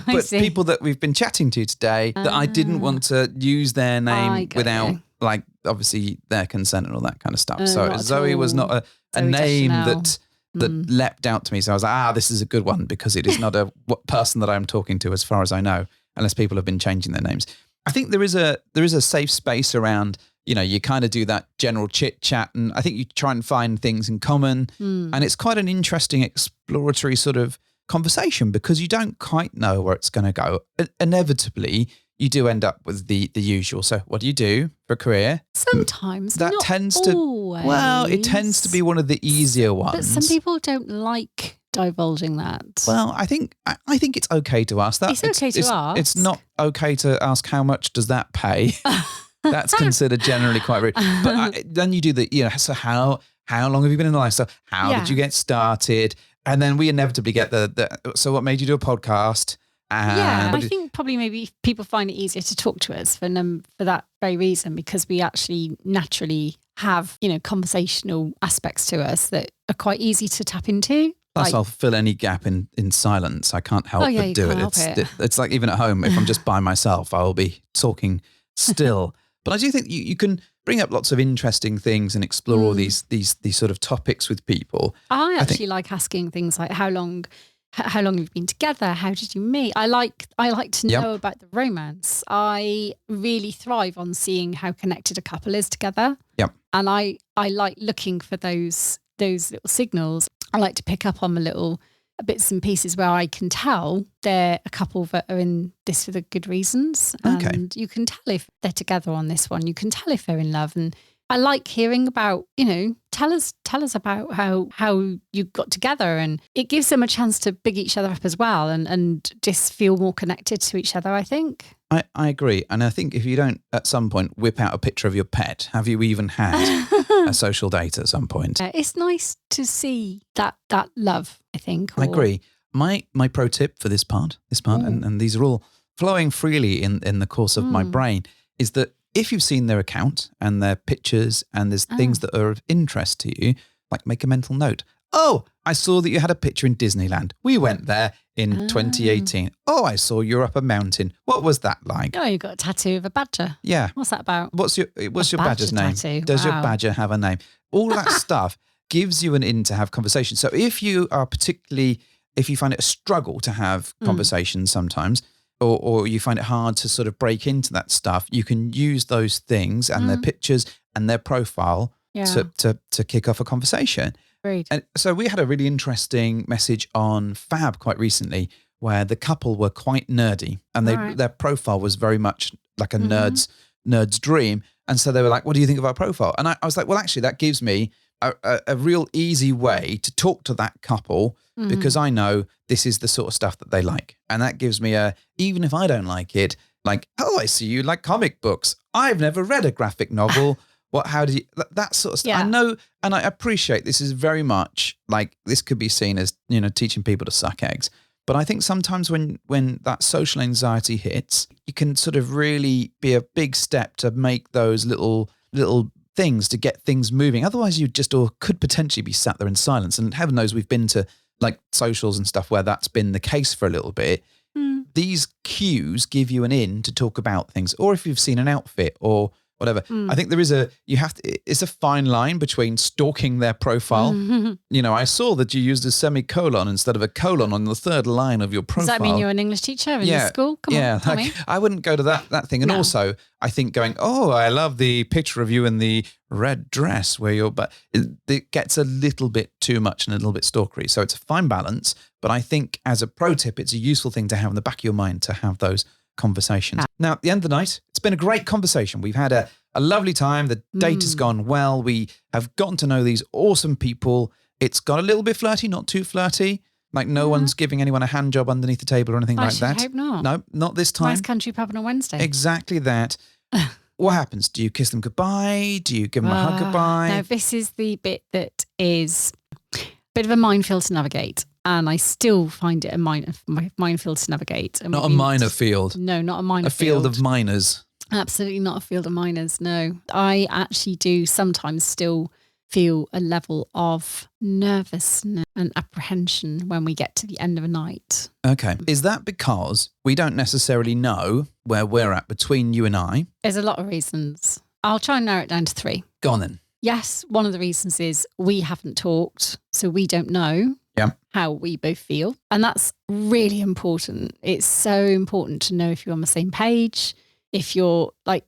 But people that we've been chatting to today that I didn't want to use their name without, like, obviously their consent and all that kind of stuff. So Zoe was not a name that leapt out to me. So I was like, this is a good one because it is not a person that I'm talking to as far as I know, unless people have been changing their names. I think there is a safe space around you kind of do that general chit chat, and I think you try and find things in common. And it's quite an interesting exploratory sort of conversation because you don't quite know where it's going to go. Inevitably, you do end up with the usual. So what do you do for a career? Sometimes. That not tends always. to, well, it tends to be one of the easier ones. But some people don't like divulging that. Well, I think it's okay to ask that. It's okay to ask. It's not okay to ask how much does that pay. That's considered generally quite rude. But then you do so how long have you been in the lifestyle? How did you get started? And then we inevitably get so what made you do a podcast? I think probably maybe people find it easier to talk to us for that very reason, because we actually naturally have, conversational aspects to us that are quite easy to tap into. Plus, I'll fill any gap in silence. I can't help but do it. It's like even at home, if I'm just by myself, I will be talking still. But I do think you can bring up lots of interesting things and explore all these sort of topics with people. I actually like asking things like how long have you been together? How did you meet? I like to know about the romance. I really thrive on seeing how connected a couple is together. Yep. And I like looking for those little signals. I like to pick up on the little bits and pieces where I can tell they're a couple that are in this for the good reasons. And you can tell if they're together on this one. You can tell if they're in love. And I like hearing about, tell us about how you got together, and it gives them a chance to big each other up as well and just feel more connected to each other, I think. I agree. And I think if you don't at some point whip out a picture of your pet, have you even had a social date at some point? It's nice to see that love, I think. I agree. My pro tip for this part, and these are all flowing freely in the course of my brain, is that if you've seen their account and their pictures and there's things that are of interest to you, like make a mental note. Oh, I saw that you had a picture in Disneyland. We went there in 2018. Oh, I saw you up a mountain. What was that like? Oh, you got a tattoo of a badger. Yeah. What's that about? What's your badger's name? Tattoo. Does your badger have a name? All that stuff gives you an in to have conversations. So if you find it a struggle to have conversations sometimes, or you find it hard to sort of break into that stuff, you can use those things and their pictures and their profile to kick off a conversation. Great. And so we had a really interesting message on Fab quite recently where the couple were quite nerdy and their profile was very much like a nerd's dream. And so they were like, what do you think of our profile? And I was like, well, actually, that gives me a real easy way to talk to that couple because I know this is the sort of stuff that they like. And that gives me even if I don't like it, like, oh, I see you like comic books. I've never read a graphic novel. How did you, that sort of stuff. Yeah. I know, and I appreciate this is very much like, this could be seen as, teaching people to suck eggs. But I think sometimes when that social anxiety hits, you can sort of really be a big step to make those little things to get things moving. Otherwise you could potentially be sat there in silence. And heaven knows we've been to like socials and stuff where that's been the case for a little bit. These cues give you an in to talk about things, or if you've seen an outfit or whatever. I think it's a fine line between stalking their profile. I saw that you used a semicolon instead of a colon on the third line of your profile. Does that mean you're an English teacher in the school? Come on, tell me. I wouldn't go to that thing. And also, I think going, oh, I love the picture of you in the red dress but it gets a little bit too much and a little bit stalkery. So it's a fine balance. But I think as a pro tip, it's a useful thing to have in the back of your mind to have those conversations. Now, at the end of the night, it's been a great conversation. We've had a lovely time. The date has gone well. We have gotten to know these awesome people. It's got a little bit flirty, not too flirty. Like no one's giving anyone a hand job underneath the table or anything like that. I hope not. No, not this time. Nice country pub on a Wednesday. Exactly that. What happens? Do you kiss them goodbye? Do you give them a hug goodbye? No, this is the bit that is a bit of a minefield to navigate. And I still find it a minefield to navigate. And not a minor field. No, not a minor field. A field of miners. Absolutely not a field of miners, no. I actually do sometimes still feel a level of nervousness and apprehension when we get to the end of a night. Okay. Is that because we don't necessarily know where we're at between you and I? There's a lot of reasons. I'll try and narrow it down to 3. Go on then. Yes, one of the reasons is we haven't talked, so we don't know how we both feel. And that's really important. It's so important to know if you're on the same page, if you're like,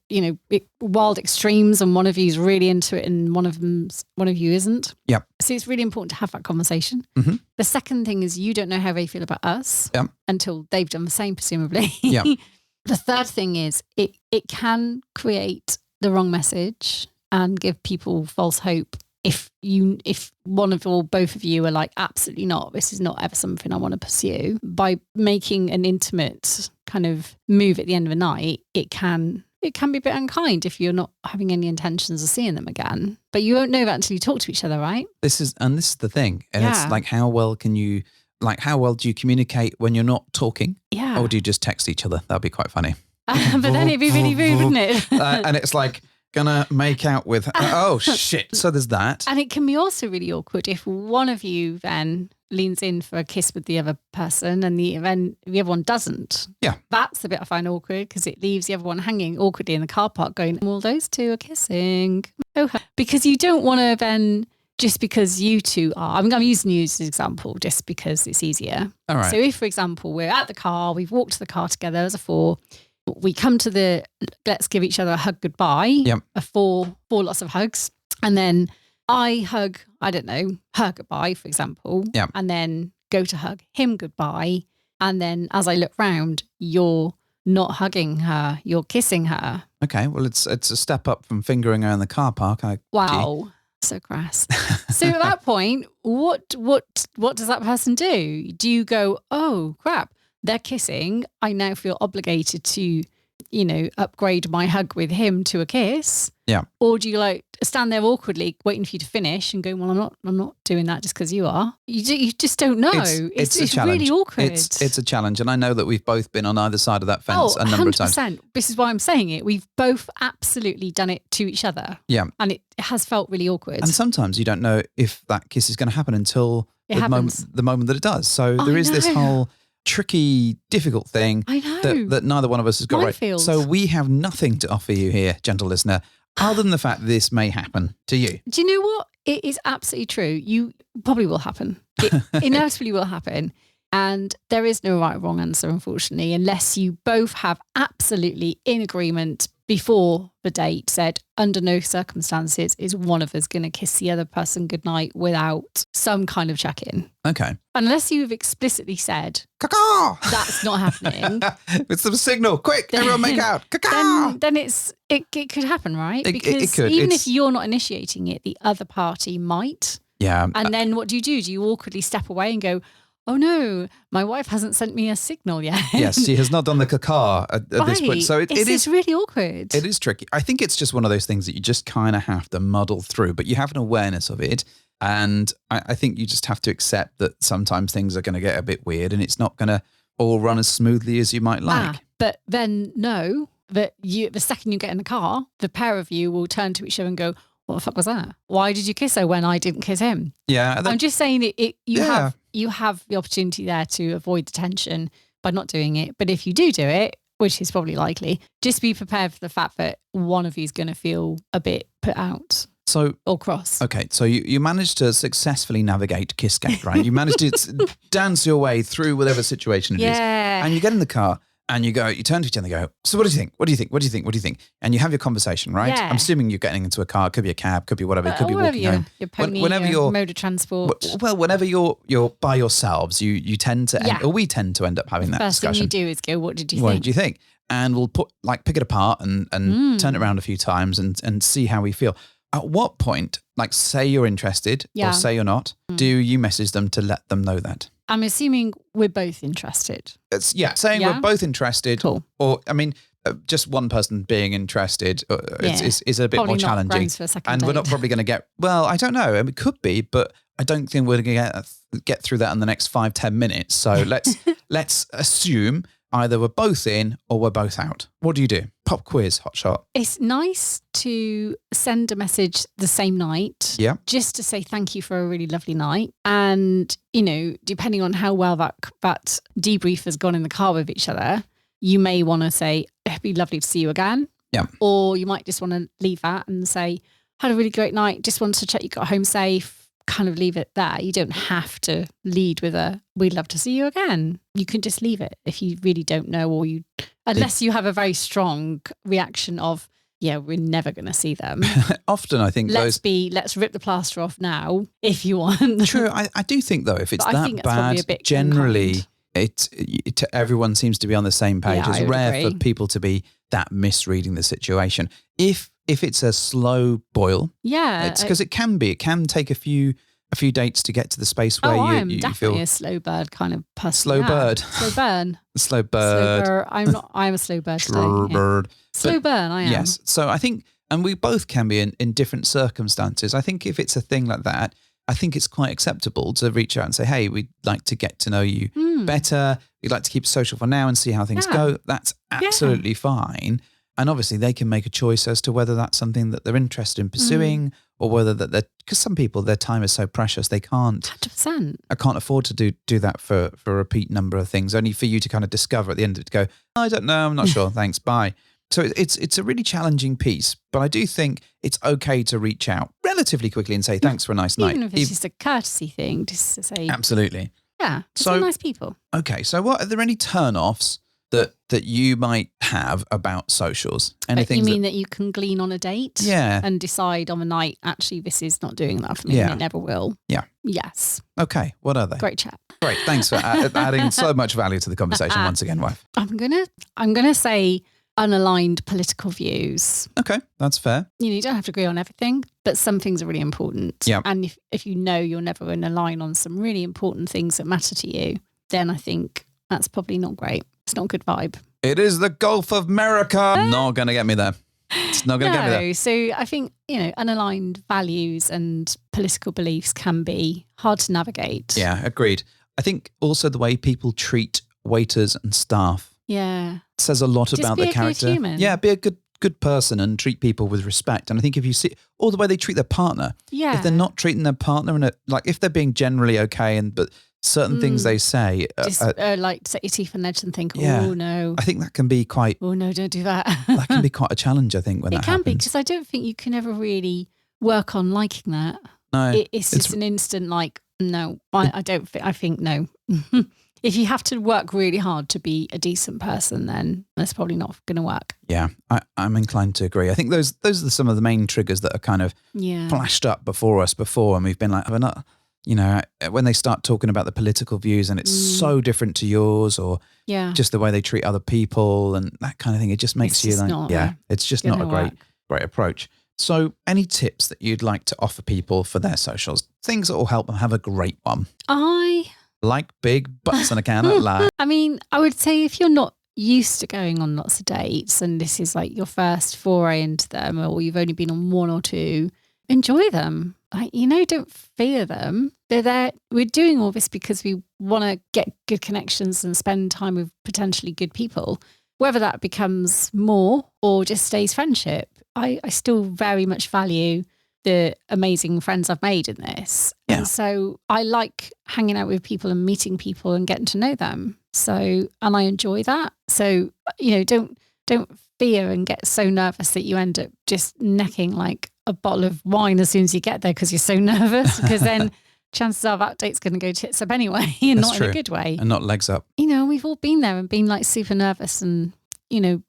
wild extremes and one of you is really into it and one of you isn't. Yeah. So it's really important to have that conversation. Mm-hmm. The second thing is you don't know how they feel about us until they've done the same, presumably. Yeah. The third thing is it can create the wrong message and give people false hope if one of or both of you are like, absolutely not, this is not ever something I want to pursue. By making an intimate kind of move at the end of the night, it can be a bit unkind if you're not having any intentions of seeing them again. But you won't know that until you talk to each other, right? This is the thing. And it's like, how well do you communicate when you're not talking? Yeah. Or do you just text each other? That'd be quite funny. But then it'd be really rude, wouldn't it? And it's like, gonna make out with, oh shit. So there's that. And it can be also really awkward if one of you then leans in for a kiss with the other person and the other one doesn't. Yeah. That's the bit I find awkward because it leaves the other one hanging awkwardly in the car park going, well, those two are kissing. Oh, because you don't want to then, just because you two are, I'm using you as an example just because it's easier. All right. So if, for example, we're at the car, we've walked to the car together as a four, we come to the let's give each other a hug goodbye. Yep. Four lots of hugs. And then I hug, I don't know, her goodbye, for example. Yep. And then go to hug him goodbye. And then as I look round, you're not hugging her, you're kissing her. Okay, well, it's a step up from fingering her in the car park. Wow. So crass. So at that point, what does that person do? Do you go, oh, crap, they're kissing. I now feel obligated to, upgrade my hug with him to a kiss. Yeah. Or do you like stand there awkwardly waiting for you to finish and go, well, I'm not doing that just because you are. You just don't know. It's a challenge. Really awkward. It's a challenge. And I know that we've both been on either side of that fence a number 100%. of times. This is why I'm saying it. We've both absolutely done it to each other. Yeah. And it has felt really awkward. And sometimes you don't know if that kiss is going to happen until the moment that it does. So there is this whole tricky, difficult thing that neither one of us has got right. So we have nothing to offer you here, gentle listener, other than the fact that this may happen to you. Do you know what? It is absolutely true. You probably will happen. It inevitably will happen. And there is no right or wrong answer, unfortunately, unless you both have absolutely in agreement before the date said, under no circumstances is one of us going to kiss the other person goodnight without some kind of check-in. Okay. Unless you've explicitly said, caca, that's not happening. It's the signal. Quick, everyone make out. Caca. Then it could happen, right? Because it could. Even if you're not initiating it, the other party might. Yeah. And then what do? Do you awkwardly step away and go, oh no, my wife hasn't sent me a signal yet. Yes, she has not done the caca at this point. So it is really awkward. It is tricky. I think it's just one of those things that you just kind of have to muddle through, but you have an awareness of it. And I think you just have to accept that sometimes things are going to get a bit weird and it's not going to all run as smoothly as you might like. But then know that the second you get in the car, the pair of you will turn to each other and go, what the fuck was that? Why did you kiss her when I didn't kiss him? Yeah. I'm just saying you have the opportunity there to avoid the tension by not doing it. But if you do it, which is probably likely, just be prepared for the fact that one of you is going to feel a bit put out. Or cross. Okay, so you managed to successfully navigate Kissgate, right? You managed to dance your way through whatever situation it is. And you get in the car and you turn to each other and go, so what do you think? What do you think? What do you think? What do you think? And you have your conversation, right? Yeah. I'm assuming you're getting into a car. It could be a cab, could be whatever. It could be walking home. Your pony, your mode of transport. Well, whenever you're by yourselves, you tend to, or we tend to end up having that discussion. First thing you do is go, what did you think? What did you think? And we'll pick it apart and turn it around a few times and see how we feel. At what point, like say you're interested or say you're not, do you message them to let them know that? I'm assuming we're both interested. Saying we're both interested. Cool. Or, I mean, just one person being interested is a bit probably more challenging. Not for a second and date. We're not probably going to get, well, I don't know. I mean, it could be, but I don't think we're going to get through that in the next 5-10 minutes. So let's assume either we're both in or we're both out. What do you do? Pop quiz, hot shot. It's nice to send a message the same night. Yeah. Just to say thank you for a really lovely night. And, depending on how well that debrief has gone in the car with each other, you may want to say, it'd be lovely to see you again. Yeah. Or you might just want to leave that and say, had a really great night. Just wanted to check you got home safe. kind of leave it there. You don't have to lead with a, we'd love to see you again. You can just leave it if you really don't know, or unless you have a very strong reaction of, yeah, we're never going to see them. Often I think let's rip the plaster off now if you want. True. I do think though, if it's that bad, a bit generally everyone seems to be on the same page. Yeah, it's rare for people to be that misreading the situation. If it's a slow boil, it's because it can take a few dates to get to the space where I'm you definitely feel a slow bird kind of person. Slow bird. Slow burn. Slow bird. I'm a slow bird today. Slow bird. Slow burn, I am. Yes. So I think, and we both can be in different circumstances. I think if it's a thing like that, I think it's quite acceptable to reach out and say, hey, we'd like to get to know you better. We'd like to keep it social for now and see how things go. That's absolutely fine. And obviously they can make a choice as to whether that's something that they're interested in pursuing or whether because some people, their time is so precious, they can't. 100%. I can't afford to do that for a repeat number of things, only for you to kind of discover at the end of it, to go, I don't know, I'm not sure, thanks, bye. So it's a really challenging piece, but I do think it's okay to reach out relatively quickly and say, thanks for a nice night. Even if it's just a courtesy thing, just to say. Absolutely. Yeah, so nice people. Okay, so are there any turn-offs that you might have about socials? Anything? You mean that you can glean on a date? Yeah. And decide on the night, actually, this is not doing that for me, and it never will. Yeah. Yes. Okay, what are they? Great chat. Great, thanks for adding so much value to the conversation once again, wife. I'm gonna say unaligned political views. Okay, that's fair. You don't have to agree on everything, but some things are really important. Yeah. And if you know you're never going to align on some really important things that matter to you, then I think that's probably not great. It's not a good vibe. It is the Gulf of America. Not going to get me there. It's not going to get me there. So I think, unaligned values and political beliefs can be hard to navigate. Yeah, agreed. I think also the way people treat waiters and staff. Yeah. Says a lot about their character. Good human. Yeah, be a good person and treat people with respect. And I think if you see, or the way they treat their partner. Yeah. If they're not treating their partner if they're being generally okay but certain things they say. Just like set your teeth on edge and think, oh no. I think that can be quite. Oh no, don't do that. That can be quite a challenge, I think, when that happens. It can be, because I don't think you can ever really work on liking that. No. It's just an instant no, I don't think, I think no. If you have to work really hard to be a decent person, then that's probably not going to work. Yeah, I'm inclined to agree. I think those are some of the main triggers that are kind of flashed up before us and we've been like, we're not, when they start talking about the political views and it's so different to yours, or just the way they treat other people and that kind of thing, it just makes it's just not a great approach. So any tips that you'd like to offer people for their socials? Things that will help them have a great one. I like big butts and I cannot lie. I mean, I would say if you're not used to going on lots of dates and this is like your first foray into them, or you've only been on one or two, enjoy them. Don't fear them. They're there. We're doing all this because we want to get good connections and spend time with potentially good people. Whether that becomes more or just stays friendship, I still very much value the amazing friends I've made in this. Yeah. And so I like hanging out with people and meeting people and getting to know them. So, and I enjoy that. So, don't fear and get so nervous that you end up just necking like a bottle of wine as soon as you get there because you're so nervous, because then chances are that date's going to go tits up anyway, and not in a good way. And not legs up. We've all been there and been like super nervous and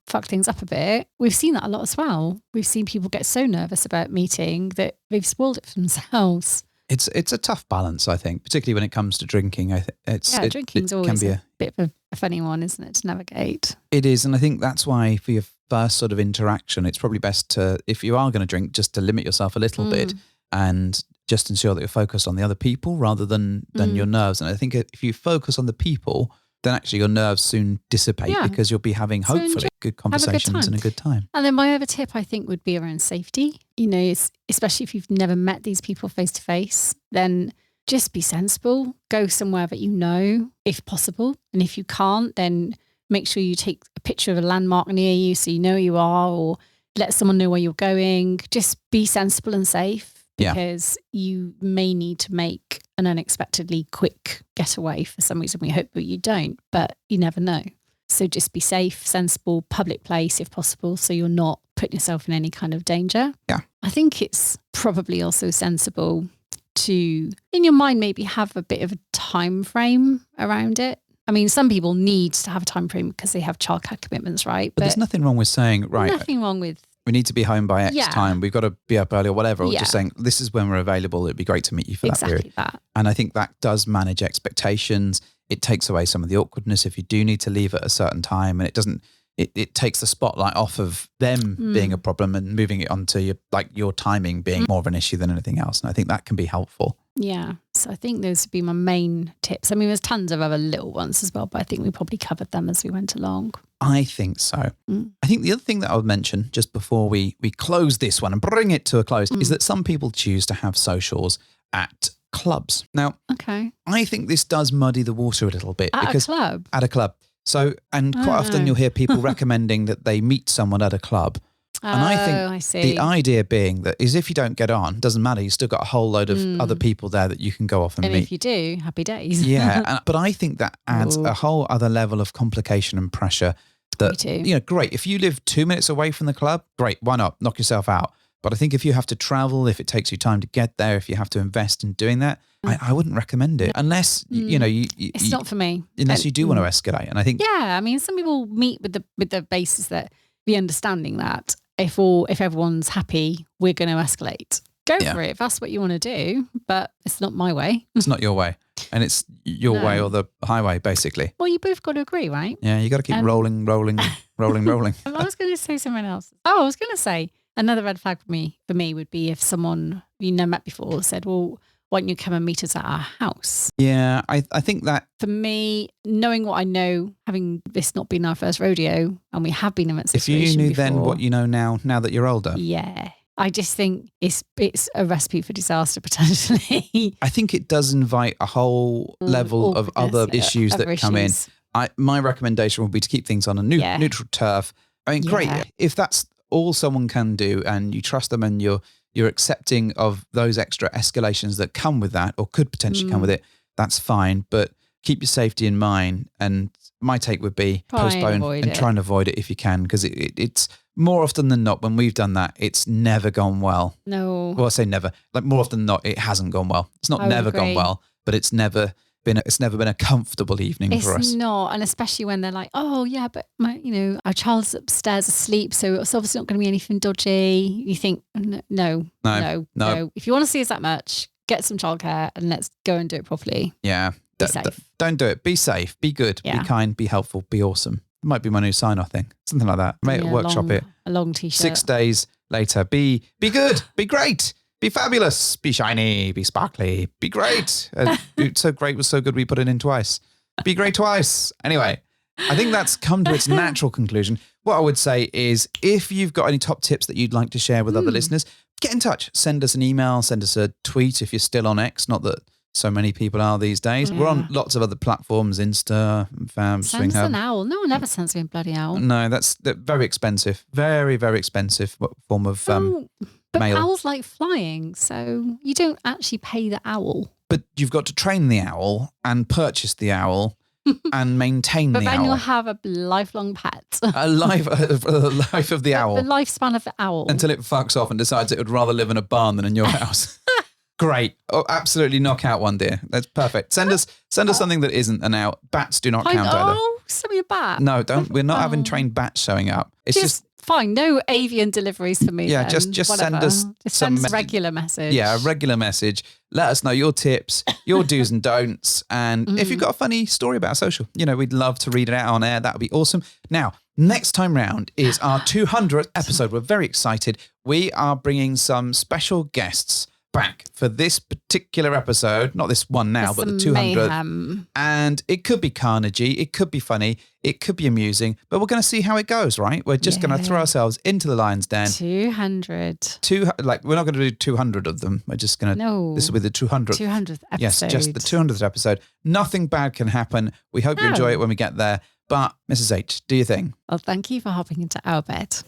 fuck things up a bit. We've seen that a lot as well. We've seen people get so nervous about meeting that they've spoiled it for themselves. It's a tough balance, I think, particularly when it comes to drinking. I think drinking's always a bit of a funny one, isn't it, to navigate? It is, and I think that's why for your first sort of interaction, it's probably best to, if you are going to drink, just to limit yourself a little bit and just ensure that you're focused on the other people rather than your nerves. And I think if you focus on the people, then actually your nerves soon dissipate because you'll be having, hopefully, good conversations and a good time. And then my other tip, I think, would be around safety. Especially if you've never met these people face to face, then just be sensible. Go somewhere that you know, if possible. And if you can't, then make sure you take a picture of a landmark near you so you know where you are, or let someone know where you're going. Just be sensible and safe, because you may need to make an unexpectedly quick getaway for some reason. We hope that you don't, but you never know. So just be safe, sensible, public place if possible, so you're not putting yourself in any kind of danger. Yeah. I think it's probably also sensible to, in your mind, maybe have a bit of a time frame around it. I mean, some people need to have a time frame because they have childcare commitments, right? But there's nothing wrong with saying, right, nothing wrong with, we need to be home by X time. We've got to be up early or whatever. Or just saying, this is when we're available. It'd be great to meet you for that period. That. And I think that does manage expectations. It takes away some of the awkwardness if you do need to leave at a certain time, and it takes the spotlight off of them being a problem and moving it onto your timing being more of an issue than anything else. And I think that can be helpful. Yeah. So I think those would be my main tips. I mean, there's tons of other little ones as well, but I think we probably covered them as we went along. I think so. I think the other thing that I would mention just before we close this one and bring it to a close is that some people choose to have socials at clubs. Now, I think this does muddy the water a little bit. At a club? So, and quite often you'll hear people recommending that they meet someone at a club. And I think the idea being that is if you don't get on, doesn't matter. You've still got a whole load of other people there that you can go off and meet. And if you do, happy days. Yeah. But I think that adds a whole other level of complication and pressure that, great. If you live 2 minutes away from the club, great. Why not? Knock yourself out. But I think if you have to travel, if it takes you time to get there, if you have to invest in doing that, I wouldn't recommend it unless, it's not for me. Unless you do want to escalate. And I think... Yeah, I mean, some people meet with the basis that the understanding that if everyone's happy, we're going to escalate. Go for it if that's what you want to do, but it's not my way. It's not your way. And it's your way or the highway, basically. Well, you both got to agree, right? Yeah, you got to keep rolling. I was going to say something else. Oh, I was going to say another red flag for me would be if someone you never met before said, well, why don't you come and meet us at our house? Yeah, I think that... For me, knowing what I know, having this not been our first rodeo, and we have been in that situation if you knew before, then what you know now that you're older. Yeah. I just think it's a recipe for disaster, potentially. I think it does invite a whole level of other issues that come in. My recommendation would be to keep things on a neutral turf. I mean, great. If that's all someone can do and you trust them and you're accepting of those extra escalations that come with that or could potentially come with it, that's fine. But keep your safety in mind. And my take would be postpone and try and avoid it if you can, because it's more often than not, when we've done that, it's never gone well. No. Well, I say never. Like more often than not, it hasn't gone well. It's not never gone well, but it's never been a comfortable evening for us. It's not, and especially when they're like, oh yeah, but our child's upstairs asleep, so it's obviously not going to be anything dodgy. You think, no. If you want to see us that much, get some childcare and let's go and do it properly. Yeah. Be safe. Don't do it. Be safe. Be good. Be kind. Be helpful. Be awesome. It might be my new sign-off thing. Something like that. Workshop it. A long t-shirt. 6 days later. Be good. Be great. Be fabulous. Be shiny. Be sparkly. Be great. So great was so good we put it in twice. Be great twice. Anyway, I think that's come to its natural conclusion. What I would say is if you've got any top tips that you'd like to share with other listeners, get in touch. Send us an email. Send us a tweet if you're still on X. Not that so many people are these days. We're on lots of other platforms, Insta, Fam, Send us an owl. No one ever sends me a bloody owl. No, that's very expensive. Very, very expensive form of but mail. owls like flying, so you don't actually pay the owl. But you've got to train the owl and purchase the owl and maintain the owl. But then you'll have a lifelong pet. A life of the owl. The lifespan of the owl. Until it fucks off and decides it would rather live in a barn than in your house. Great. Oh, absolutely knock out one, dear. That's perfect. Send us something that isn't an owl. Bats do not count either. Oh, send me a bat. No, don't. We're not having trained bats showing up. It's just fine. No avian deliveries for me. Yeah, then. just send us send us a regular message. Yeah, a regular message. Let us know your tips, your do's and don'ts. And if you've got a funny story about social, we'd love to read it out on air. That would be awesome. Now, next time round is our 200th episode. We're very excited. We are bringing some special guests back for this particular episode, not this one now, but the 200th. And it could be carnagey, it could be funny, it could be amusing, but we're going to see how it goes, right? We're just going to throw ourselves into the lion's den. 200. We're not going to do 200 of them. We're just going to. No. This will be the 200th. 200th episode. Yes, just the 200th episode. Nothing bad can happen. We hope you enjoy it when we get there. But Mrs. H, do your thing. Well, thank you for hopping into our bed.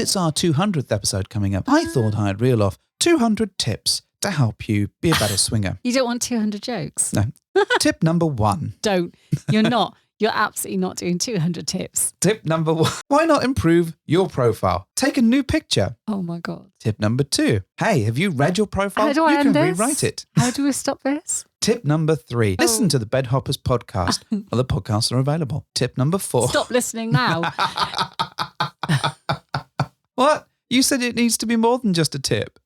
it's our 200th episode coming up, I thought I'd reel off 200 tips to help you be a better swinger. You don't want 200 jokes? No. Tip number 1. Don't. You're not. You're absolutely not doing 200 tips. Tip number 1. Why not improve your profile? Take a new picture. Oh my God. Tip number 2. Hey, have you read your profile? How do I You end can this? rewrite it. How do we stop this? Tip number 3. Listen to the Bedhoppers podcast. Other podcasts are available. Tip number 4. Stop listening now. What? You said it needs to be more than just a tip.